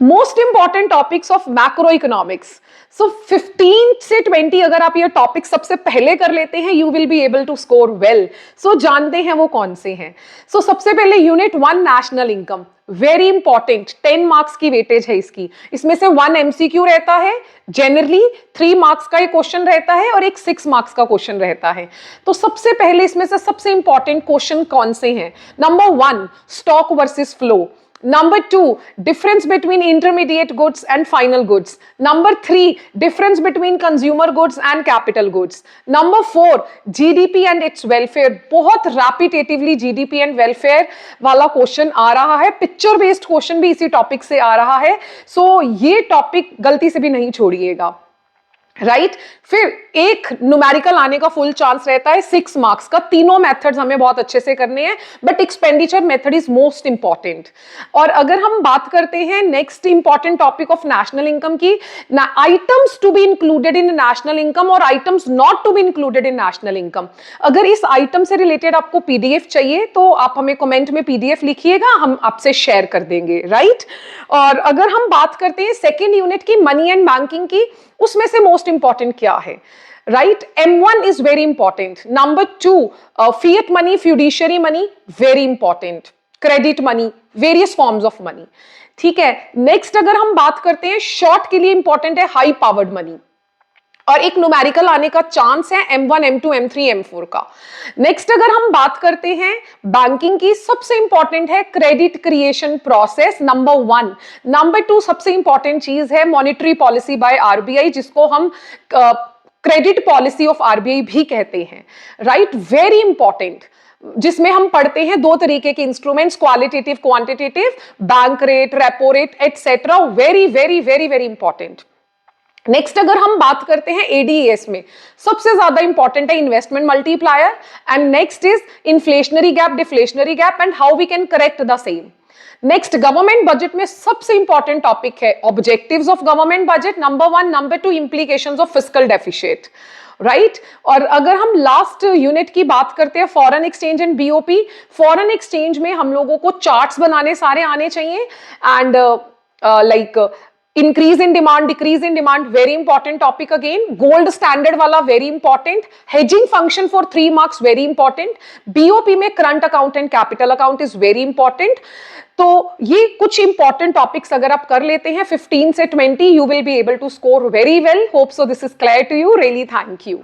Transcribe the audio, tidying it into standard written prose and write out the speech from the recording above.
Most important topics of macroeconomics. So 15 से 20 अगर आप ये टॉपिक सबसे पहले कर लेते हैं, you will be able to score well. So जानते हैं वो कौन से हैं। सो सबसे पहले unit 1 national income, very important, 10 marks की वेटेज है इसकी। इसमें से 1 एमसीक्यू रहता है, जनरली 3 मार्क्स का ये क्वेश्चन रहता है और एक 6 मार्क्स का क्वेश्चन रहता है। तो सबसे पहले इसमें से सबसे इंपॉर्टेंट क्वेश्चन कौन से हैं? Number 1 stock versus flow, Number 2, difference between intermediate goods and final goods. Number 3, difference between consumer goods and capital goods. Number 4, GDP and its welfare. बहुत रैपिटेटिवली GDP and welfare वाला क्वेश्चन आ रहा है, picture based question भी इसी topic से आ रहा है। सो ये टॉपिक गलती से भी नहीं छोड़िएगा, राइट फिर एक न्यूमेरिकल आने का फुल चांस रहता है 6 मार्क्स का। तीनों मेथड्स हमें बहुत अच्छे से करने हैं, but expenditure method is most important. और अगर हम बात करते हैं next important topic of national income की, items to be included in national income और items not to be included in national income. अगर इस आइटम से रिलेटेड आपको पीडीएफ चाहिए तो आप हमें कमेंट में पीडीएफ लिखिएगा, हम आपसे शेयर कर देंगे, राइट। और अगर हम बात करते हैं सेकेंड यूनिट की मनी एंड बैंकिंग की, उसमें से मोस्ट इंपॉर्टेंट क्या है, right? M1 is very important. Number 2 fiat money, fiduciary money, very important. Credit money, various forms of money, ठीक है। नेक्स्ट अगर हम बात करते हैं शॉर्ट के लिए इंपॉर्टेंट है हाई पावर्ड मनी, और एक न्यूमेरिकल आने का चांस है M1, M2, M3, M4 का। नेक्स्ट अगर हम बात करते हैं बैंकिंग की, सबसे इंपॉर्टेंट है credit creation process, number 1। Number 2 सबसे इंपॉर्टेंट चीज है मॉनेटरी पॉलिसी बाय आरबीआई, जिसको हम क्रेडिट पॉलिसी ऑफ आरबीआई भी कहते हैं, राइट। वेरी इंपॉर्टेंट, जिसमें हम पढ़ते हैं 2 तरीके के instruments, qualitative, quantitative, bank rate, repo rate etcetera. Very very very very important. Next अगर हम बात करते हैं एडीएस में, सबसे ज्यादा इंपॉर्टेंट है investment multiplier, and next is inflationary gap, deflationary gap, and how we can correct the same. Next government budget में सबसे इंपॉर्टेंट टॉपिक है objectives of government budget, number 1। Number 2 implications of fiscal deficit, right. और अगर हम last unit की बात करते हैं foreign exchange and BOP, foreign exchange में हम लोगों को चार्ट्स बनाने सारे आने चाहिए, and like increase in demand, decrease in demand, very important topic again. Gold standard वाला very important. Hedging function for 3 marks, very important. BOP में current account and capital account is very important. तो ये कुछ important topics अगर आप कर लेते हैं 15 से 20, you will be able to score very well. Hope so this is clear to you. Really thank you.